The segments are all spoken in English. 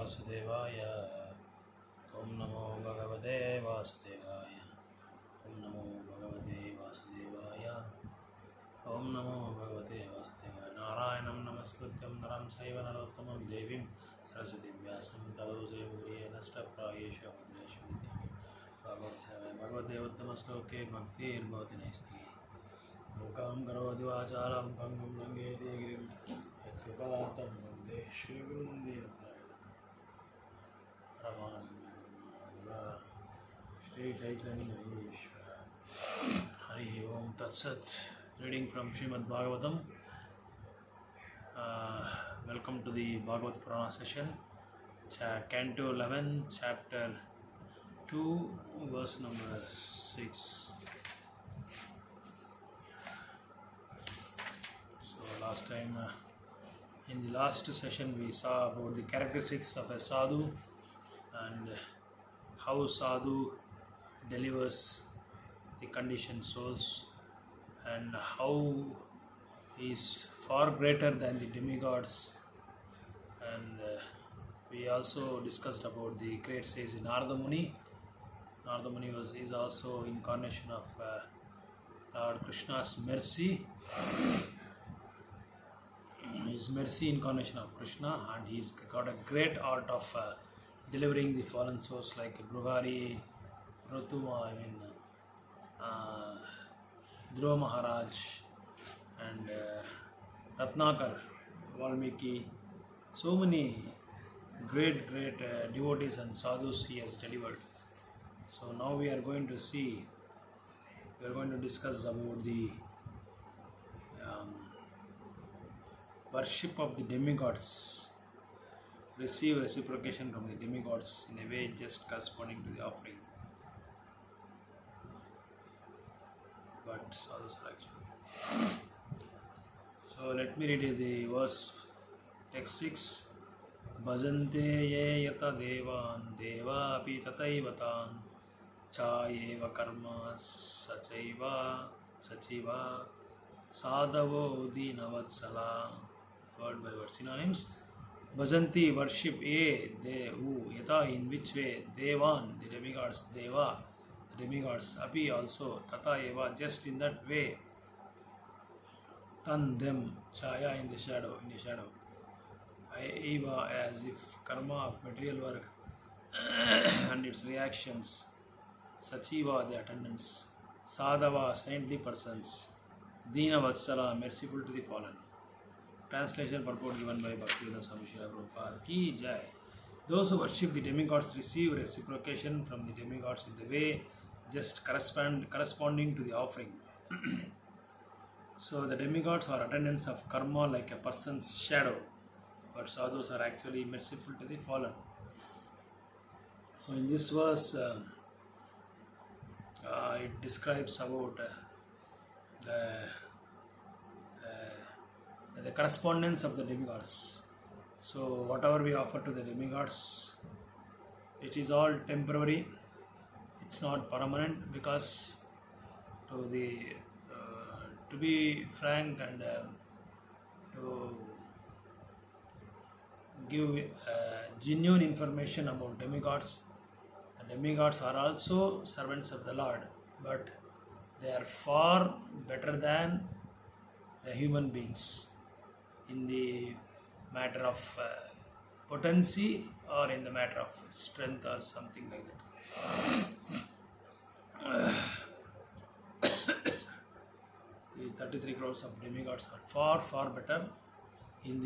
Vasudevaya. Om Namo Bagavate Vasudevaya. Om Namo Bagavate Vasudevaya. Om Namo Bhagavate Vasudevaya. Narayanam Namaskrityam Naram Saiva Narottamam Devim Saraswatim Vyasam Tado Jayamuriya Nashtaprayesha Mudresha Vidyam Bhagavad Bhagavate Uttama Sloke Bhaktir Bhavati Naistri Mukam Karvati Vacharam Pangam Langeti Girim Yatkripatam Vande Shri Gurum Ramananda Shri Chaitanya Ishvara Hari Om Tat Sat. Reading from Srimad Bagavatam. Welcome to the Bhagavad Purana session. Canto 11, chapter 2, verse number 6. So last time, in the last session, we saw about the characteristics of a sadhu and how sadhu delivers the conditioned souls, and how he is far greater than the demigods. And we also discussed about the great sage Narada Muni. Narada Muni is also incarnation of Lord Krishna's mercy. He is mercy incarnation of Krishna, and he's got a great art of delivering the fallen souls like Brugari, Rotuma, Dhruva Maharaj, and Ratnakar, Valmiki. So many great devotees and sadhus he has delivered. So now we are going to discuss about the worship of the demigods. Receive reciprocation from the demigods in a way just corresponding to the offering. But sadhus are actually. So let me read the verse. Text 6. Bhajante ye yata devan deva api tataivatan cha eva karma sachiva sadhavo dinavatsala. Word by word synonyms. Bhajanti, worship, ye, they, who, yata, in which way, devan, the demigods, deva, the demigods, api also, tata eva, just in that way, tan, them, chaya, in the shadow, eva, as if karma of material work and its reactions, sachiva, the attendants, sadhava, saintly persons, dina vatsala, merciful to the fallen. Translation purport given by Bhaktivedanta Swami Srila Prabhupada ki jai. Those who worship the demigods receive reciprocation from the demigods in the way just corresponding to the offering. So the demigods are attendants of karma like a person's shadow, but sadhus are actually merciful to the fallen. So in this verse, it describes about the correspondence of the demigods. So whatever we offer to the demigods, it is all temporary. It's not permanent, because to be frank and to give genuine information about demigods, the demigods are also servants of the Lord, but they are far better than the human beings in the matter of potency, or in the matter of strength, or something like that. The 33 crores of demigods are far better in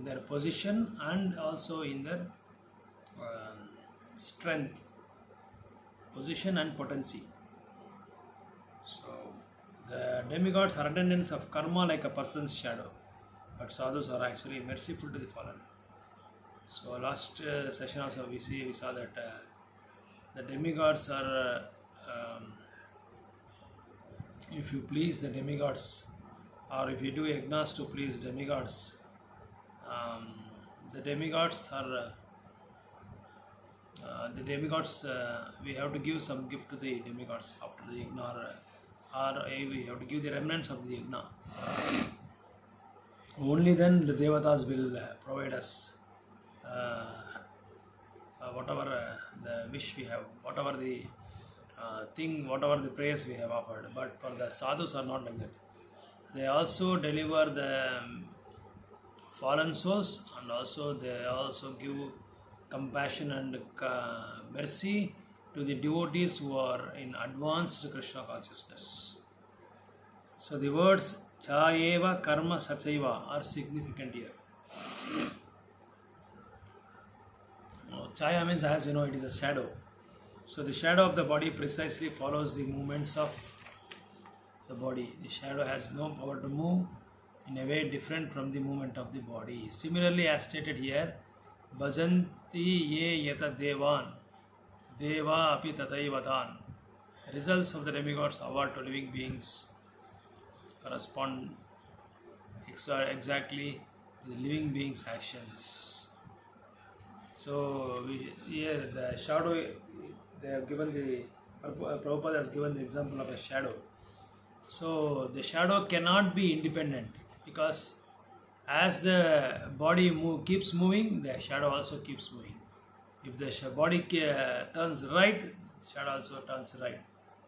their position and also in their strength, position and potency. So the demigods are attendants of karma like a person's shadow, but sadhus are actually merciful to the fallen. So last session also we saw that the demigods are, if you please the demigods, or if you do yajnas to please demigods, the demigods are we have to give some gift to the demigods after the yajna, or we have to give the remnants of the yajna. Only then the Devatas will provide us uh, whatever the wish we have, whatever the thing, whatever the prayers we have offered. But for the sadhus are not like that. They also deliver the fallen souls, and also they also give compassion and mercy to the devotees who are in advanced Krishna consciousness. So the words chayeva karma sachaiva are significant here. Chaya means, as we know, it is a shadow. So the shadow of the body precisely follows the movements of the body. The shadow has no power to move in a way different from the movement of the body. Similarly, as stated here, bhajanti ye yata devan, deva api tataivatan. Results of the demigods award to living beings correspond exactly to the living beings' actions. So here the shadow, they have given the Prabhupada has given the example of a shadow. So the shadow cannot be independent, because as the body keeps moving, the shadow also keeps moving. If the body turns right, shadow also turns right.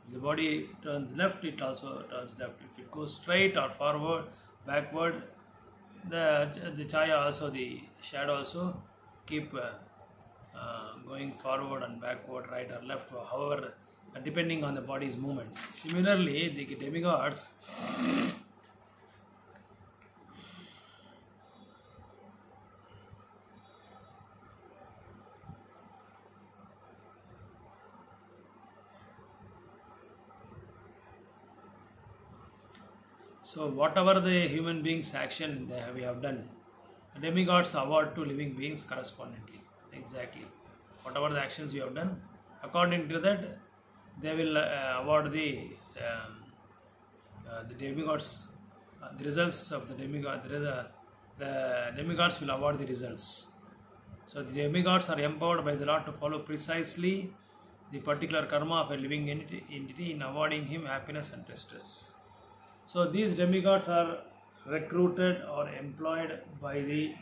If the body turns left, it also turns left. If it goes straight or forward, backward, the chaya also, the shadow also keep going forward and backward, right or left, or however, depending on the body's movements. Similarly, the demigods, so whatever the human beings' action we have done, the demigods award to living beings correspondingly. Exactly. Whatever the actions you have done, according to that, they will award the demigods, the results of the demigod. The demigods will award the results. So the demigods are empowered by the Lord to follow precisely the particular karma of a living entity in awarding him happiness and distress. So these demigods are recruited or employed by the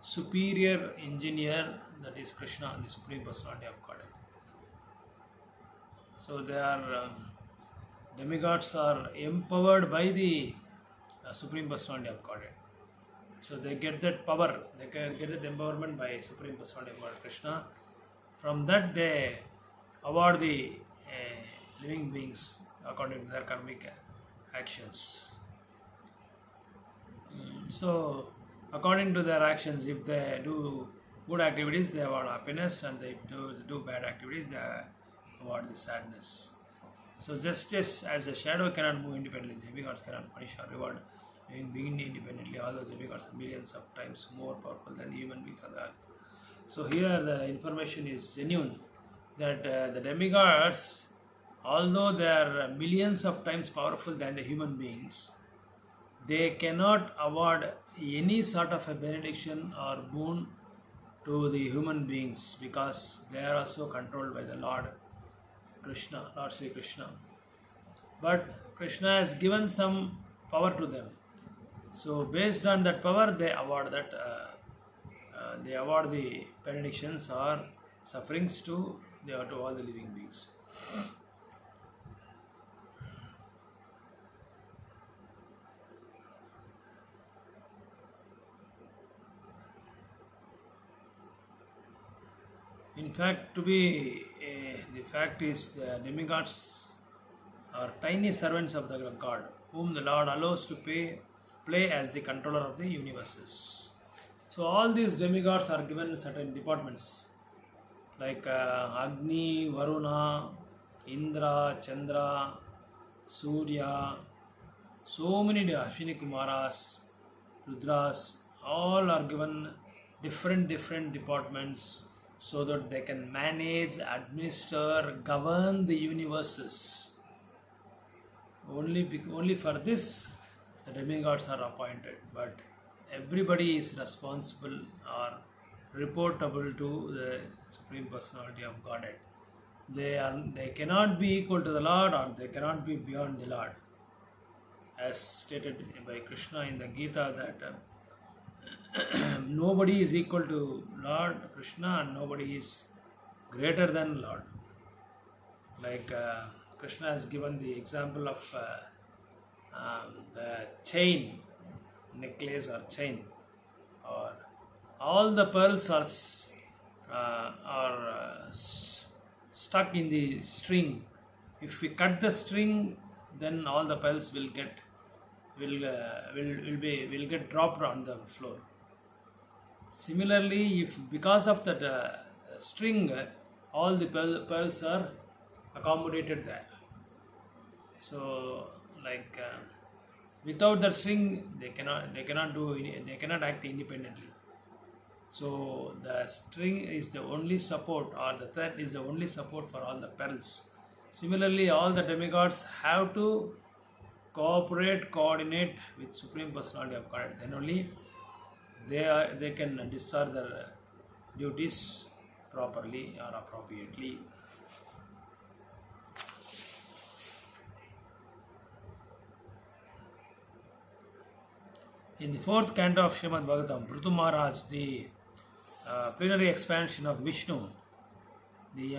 superior engineer, that is Krishna, the Supreme Personality of Godhead. So they are demigods are empowered by the Supreme Personality of Godhead. So they get that power, they can get that empowerment by Supreme Personality of Godhead Krishna. From that they award the living beings according to their karmic actions. So according to their actions, if they do good activities, they award happiness, and they do bad activities, they award the sadness. So just as a shadow cannot move independently, demigods cannot punish or reward being independently, although demigods are millions of times more powerful than the human beings on the earth. So here the information is genuine, that the demigods, although they are millions of times powerful than the human beings, they cannot award any sort of a benediction or boon to the human beings, because they are also controlled by the Lord Krishna, Lord Sri Krishna. But Krishna has given some power to them. So based on that power, they award the benedictions or sufferings to all the living beings. In fact, the fact is, the demigods are tiny servants of the God, whom the Lord allows to play as the controller of the universes. So all these demigods are given certain departments, like Agni, Varuna, Indra, Chandra, Surya, so many Ashwini Kumaras, Rudras, all are given different departments, so that they can manage, administer, govern the universes. Only for this the demigods are appointed, but everybody is responsible or reportable to the Supreme Personality of Godhead. They cannot be equal to the Lord, or they cannot be beyond the Lord, as stated by Krishna in the Gita, that nobody is equal to Lord Krishna and nobody is greater than Lord. Like Krishna has given the example of the chain, necklace or chain, or all the pearls are stuck in the string. If we cut the string, then all the pearls will get dropped on the floor. Similarly, if because of that string, all the pearls are accommodated there. So, like without that string, they cannot act independently. So the string is the only support, or the thread is the only support for all the pearls. Similarly, all the demigods have to coordinate with Supreme Personality of Godhead. Then only they can discharge their duties properly or appropriately. In the fourth canto of Srimad Bhagavatam, Prithu Maharaj, the plenary expansion of Vishnu, the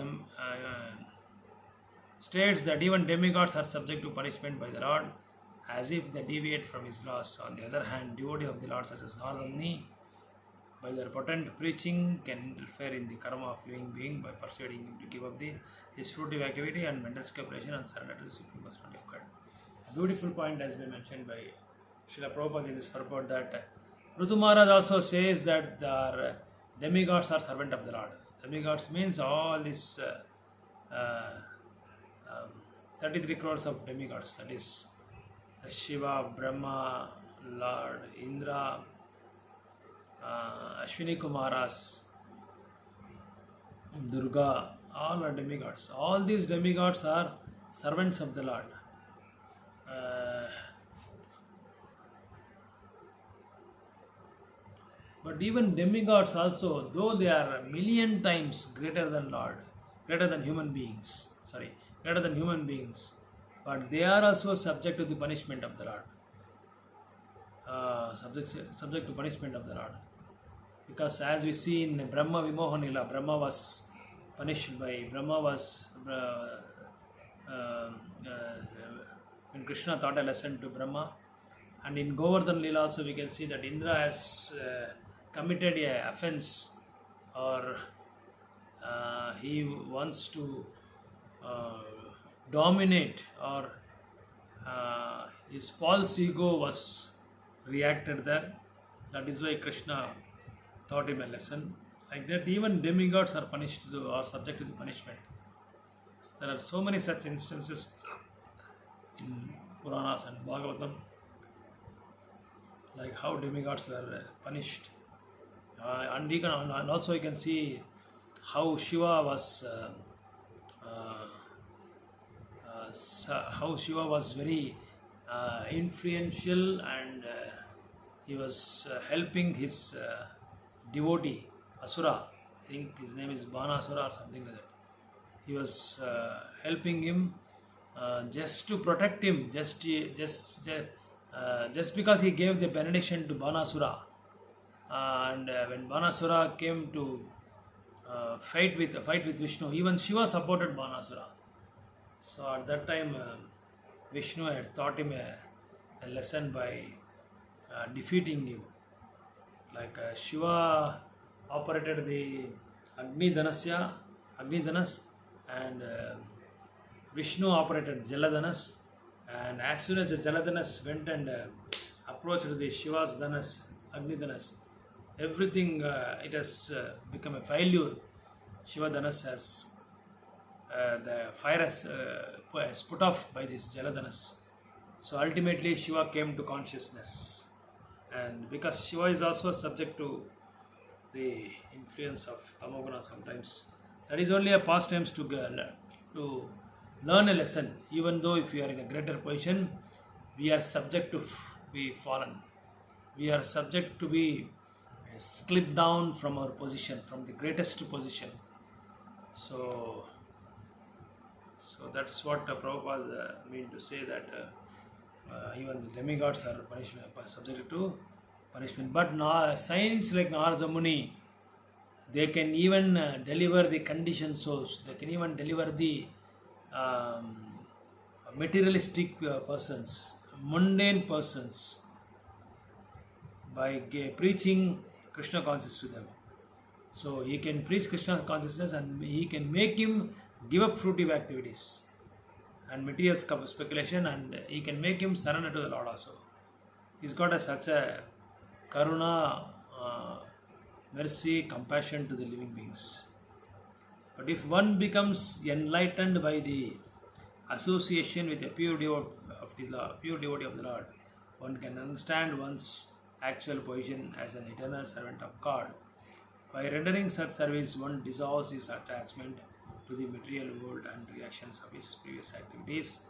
states that even demigods are subject to punishment by the Lord, as if they deviate from his laws. On the other hand, devotees of the Lord, such as Narada, by their potent preaching, can interfere in the karma of living being by persuading him to give up his fruitive activity and mental separation and surrender to the Supreme Personality of God. A beautiful point has been mentioned by Srila Prabhupada in this purport that Prithu Maharaj also says that the demigods are servant of the Lord. Demigods means all these 33 crores of demigods, that is Shiva, Brahma, Lord, Indra, Ashwini Kumaras, Durga, all are demigods. All these demigods are servants of the Lord. But even demigods also, though they are a million times greater than human beings, but they are also subject to the punishment of the Lord. Subject to punishment of the Lord. Because as we see in Brahma Vimohanila, Brahma was punished by, when Krishna taught a lesson to Brahma. And in Govardhan Lila also we can see that Indra has committed a offense, or he wants to dominate, or his false ego was reacted there. That is why Krishna taught him a lesson. Like that, even demigods are punished or subject to the punishment. There are so many such instances in Puranas and Bhagavatam, like how demigods were punished. And also you can see how Shiva was very influential, and he was helping his devotee Asura. I think his name is Banasura or something like that. He was helping him just to protect him, just because he gave the benediction to Banasura. And when Banasura came to fight with Vishnu, even Shiva supported Banasura. So at that time, Vishnu had taught him a lesson by defeating him. Like Shiva operated the Agni Dhanas, and Vishnu operated Jaladhanas. And as soon as the Jaladhanas went and approached the Shiva's Dhanas, Agni Dhanas, everything it has become a failure. Shiva Dhanas has the fire has put off by this Jaladhanas. So ultimately Shiva came to consciousness, and because Shiva is also subject to the influence of Tamoguna sometimes, that is only a pastime to learn a lesson. Even though if we are in a greater position, we are subject to be fallen. We are subject to be slipped down from our position, from the greatest position. So that's what Prabhupada mean to say, that even the demigods are subject to punishment. But saints like Narada Muni, they can even deliver the conditioned souls. They can even deliver the um, materialistic persons, mundane persons, by preaching Krishna consciousness to them. So he can preach Krishna consciousness and he can make him give up fruitive activities and material speculation, and he can make him surrender to the Lord also. He's got such a karuna, mercy, compassion to the living beings. But if one becomes enlightened by the association with a pure devotee of the Lord, one can understand one's actual position as an eternal servant of God. By rendering such service, one dissolves his attachment to the material world and reactions of his previous activities,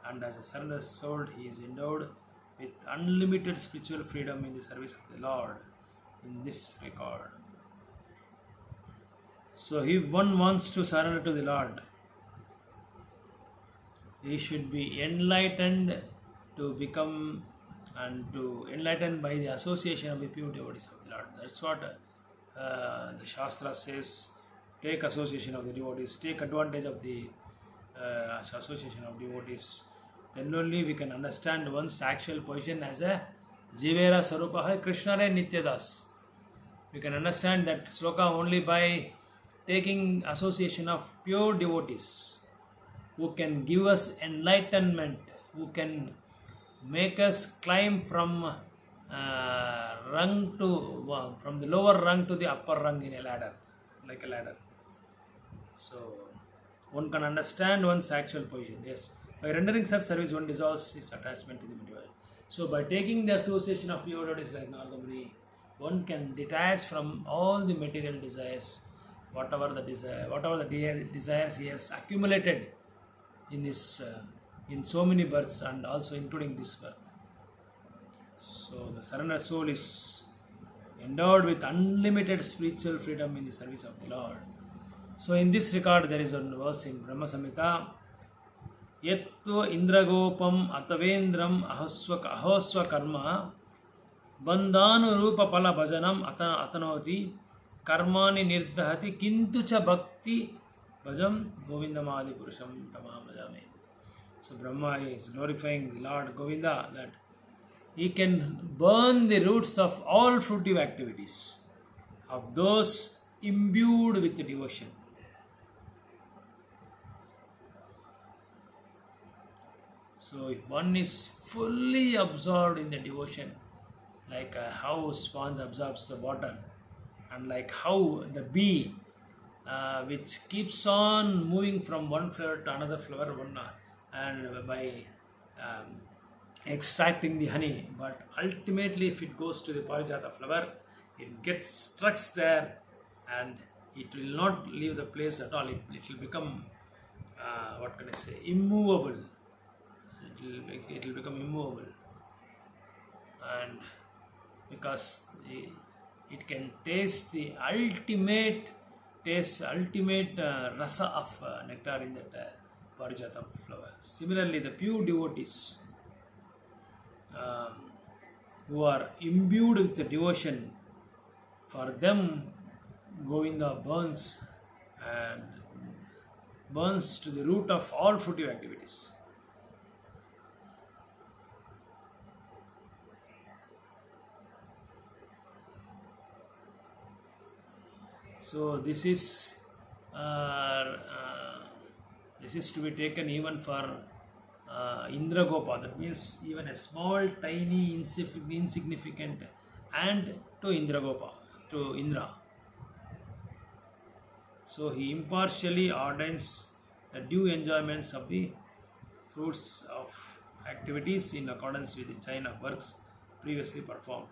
and as a surrendered soul, he is endowed with unlimited spiritual freedom in the service of the Lord in this regard. So, if one wants to surrender to the Lord, he should be enlightened to become and to enlighten by the association of the pure devotees of the Lord. That's what the Shastra says. Take association of the devotees, take advantage of the association of devotees. Then only we can understand one's actual position as a Jivera Sarupa Krishna Re Nityadas. We can understand that sloka only by taking association of pure devotees who can give us enlightenment, who can make us climb from from the lower rung to the upper rung in a ladder, like a ladder. So one can understand one's actual position. Yes, by rendering such service, one dissolves his attachment to the material. So by taking the association of pure devotees like Narada Muni, one can detach from all the material desires, whatever the desires he has accumulated in this in so many births, and also including this birth. So the surrendered soul is endowed with unlimited spiritual freedom in the service of the Lord. So in this regard, there is a verse in Brahma Samhita, Yatva Indragopam Atavendram Ahosva Karma Bandhanu Rupa Pala Bhajanam Atanoti Karmani Nirdhati Kintucha Bhakti Bhajam Govindamadi Purusham Tamam Bhajame. So Brahma is glorifying the Lord Govinda, that he can burn the roots of all fruitive activities of those imbued with devotion. So if one is fully absorbed in the devotion, like how a sponge absorbs the water, and like how the bee which keeps on moving from one flower to another flower, and by extracting the honey, but ultimately if it goes to the parijata flower, it gets stuck there and it will not leave the place at all. It will become immovable. So it will become immovable, and because it can taste the ultimate rasa of nectar in that parijata flower. Similarly, the pure devotees who are imbued with the devotion, for them Govinda burns to the root of all fruitive activities. So this is to be taken even for Indragopa, that means even a small, tiny, insignificant ant to Indragopa, to Indra. So he impartially ordains the due enjoyments of the fruits of activities in accordance with the chain of works previously performed.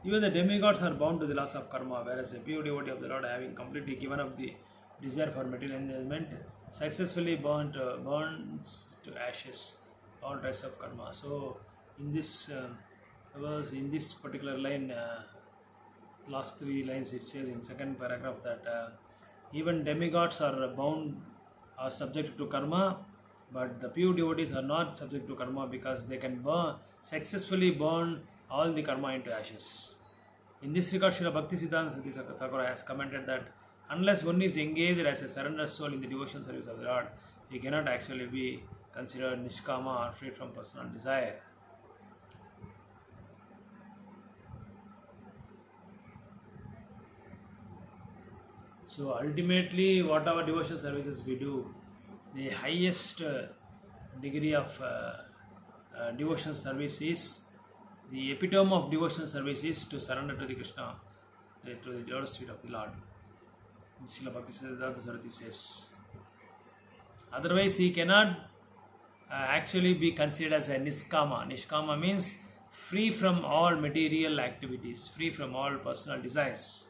Even the demigods are bound to the laws of karma, whereas a pure devotee of the Lord, having completely given up the desire for material enjoyment, successfully burns to ashes all traces of karma. So in this verse, in this particular line, last three lines, it says in second paragraph that even demigods are bound, are subject to karma, But the pure devotees are not subject to karma because they can successfully burn all the karma into ashes. In this regard, Srila Bhaktisiddhanta Saraswati Thakur has commented that unless one is engaged as a surrendered soul in the devotional service of the Lord, he cannot actually be considered nishkama or free from personal desire. So ultimately, whatever devotional services we do, the highest degree of devotional service is, the epitome of devotional service is to surrender to the Krishna, to the lotus feet of the Lord. Srila Bhaktisiddhanta Saraswati says. Otherwise, he cannot actually be considered as a niskama. Niskama means free from all material activities, free from all personal desires.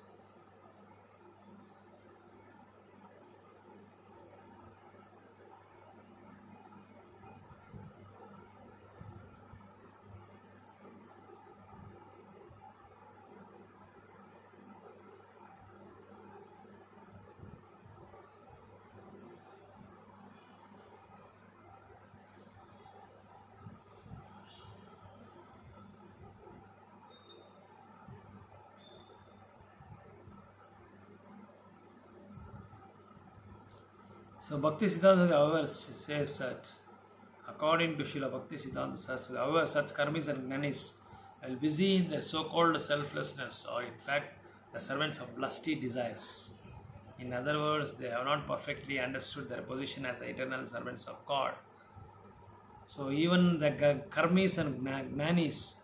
So Bhakti Siddhanta however says that according to Srila Bhakti Siddhanta Saraswati, however such karmis and gnanis, while busy in their so-called selflessness, are in fact the servants of lusty desires. In other words, they have not perfectly understood their position as the eternal servants of God. So even the karmis and gnanis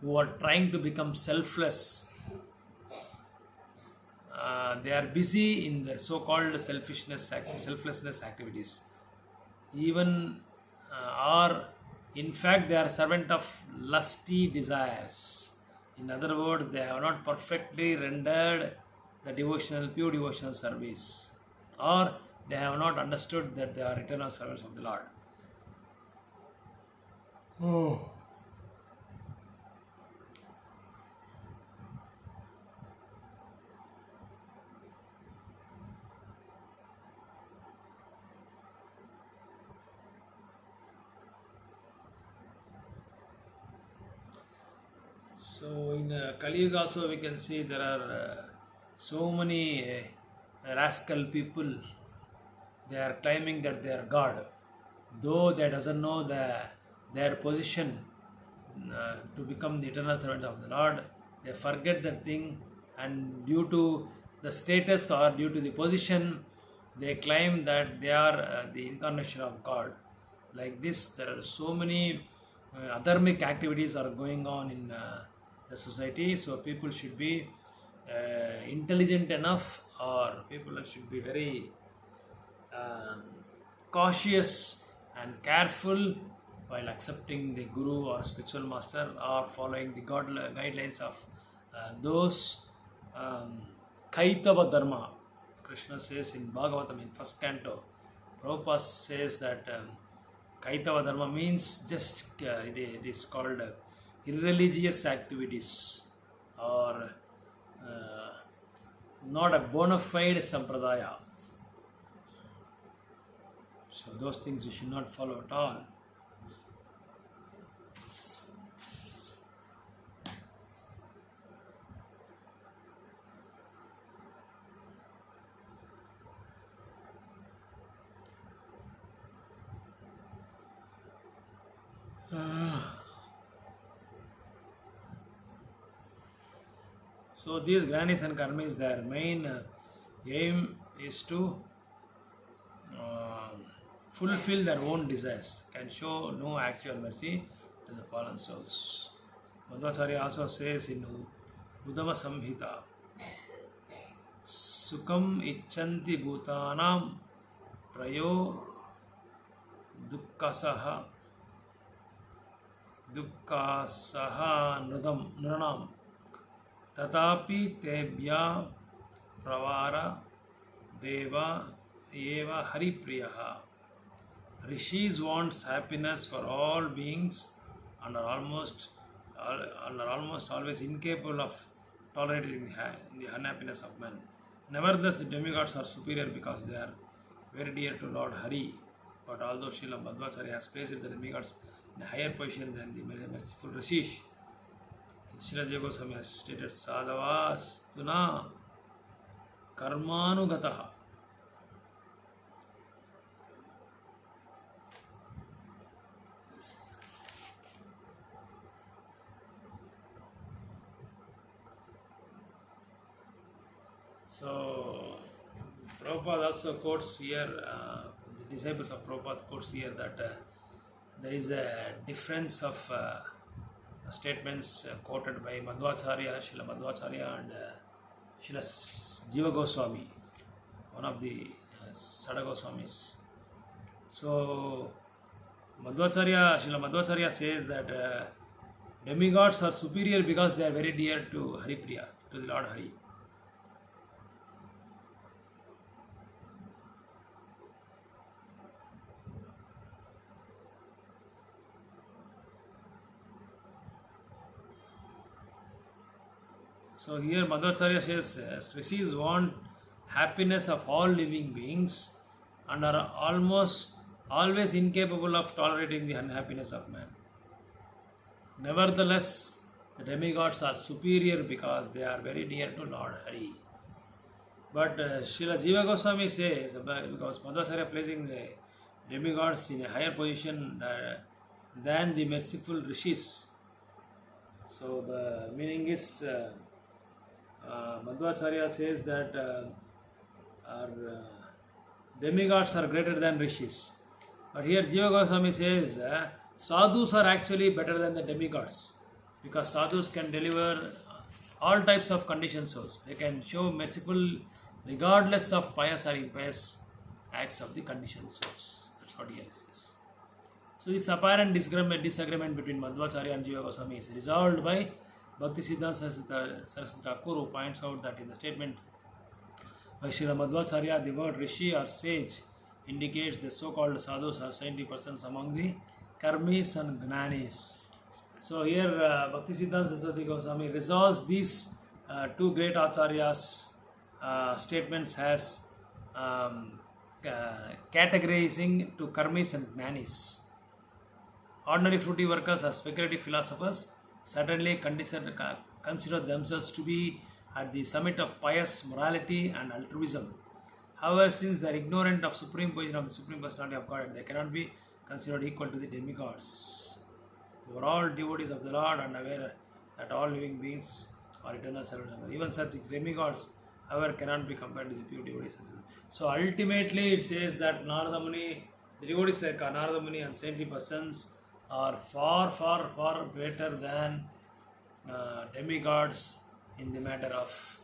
who are trying to become selfless, they are busy in their so-called selflessness activities. Even or in fact they are servant of lusty desires. In other words, they have not perfectly rendered the pure devotional service, or they have not understood that they are eternal servants of the Lord. Oh. So in Kali Yuga also we can see there are so many rascal people. They are claiming that they are God, though they doesn't know their position to become the eternal servant of the Lord. They forget that thing, and due to the status or due to the position, they claim that they are the incarnation of God. Like this, there are so many adharmic activities are going on in the society. So people should be intelligent enough, or people should be very cautious and careful while accepting the guru or spiritual master, or following the guidelines of those Kaitava Dharma. Krishna says in Bagavata in first canto, Prabhupada says that Kaitava Dharma means just it is called irreligious activities, or not a bona fide sampradaya. So those things we should not follow at all. So these grannies and karmis, their main aim is to fulfill their own desires, can show no actual mercy to the fallen souls. Madhvacharya also says in Uddhava Samhita, Sukham icchanti bhutanam prayo dukkasaha nranam tatapi tebhya pravara deva eva haripriyaha. Rishis wants happiness for all beings and are almost always incapable of tolerating the unhappiness of men. Nevertheless, the demigods are superior because they are very dear to Lord Hari. But although Srila Madhvacharya has placed the demigods in a higher position than the merciful rishis, Srila Jiva Goswami has stated Sadhavas Tuna Karmanugataha. So, Prabhupada also quotes here, the disciples of Prabhupada quotes here that there is a difference of statements quoted by Madhvacharya, Srila Madhvacharya and Srila Jiva Goswami, one of the Sada Goswamis. So, Srila Madhvacharya says that demigods are superior because they are very dear to Haripriya, to the Lord Hari. So here Madhvacharya says, rishis want happiness of all living beings and are almost always incapable of tolerating the unhappiness of man. Nevertheless, the demigods are superior because they are very dear to Lord Hari. But Srila Jiva Goswami says, because Madhvacharya placing the demigods in a higher position than the merciful rishis. So the meaning is, Madhvacharya says that our demigods are greater than rishis. But here Jiva Goswami says sadhus are actually better than the demigods, because sadhus can deliver all types of conditioned souls. They can show merciful regardless of pious or impious acts of the conditioned souls. That's what here says. So this apparent disagreement between Madhvacharya and Jiva Goswami is resolved by Bhaktisiddhanta Saraswati Thakur, who points out that in the statement by Srila Madhvacharya, the word rishi or sage indicates the so-called sadhus or saintly persons among the karmis and gnanis. So here Bhaktisiddhanta Saraswati Goswami resolves these two great acharyas' statements as categorizing to karmis and gnanis. Ordinary fruity workers or speculative philosophers certainly consider themselves to be at the summit of pious morality and altruism. However, since they are ignorant of supreme position of the Supreme Personality of God, they cannot be considered equal to the demigods, who are all devotees of the Lord and aware that all living beings are eternal servants. Even such demigods, however, cannot be compared to the pure devotees. So ultimately it says that Narada Muni, the devotees like Narada Muni and saintly persons are far, far, far greater than demigods in the matter of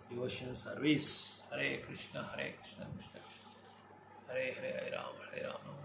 devotion service. Hare Krishna, Krishna Hare Hare, Hare Ram, Hare Ram.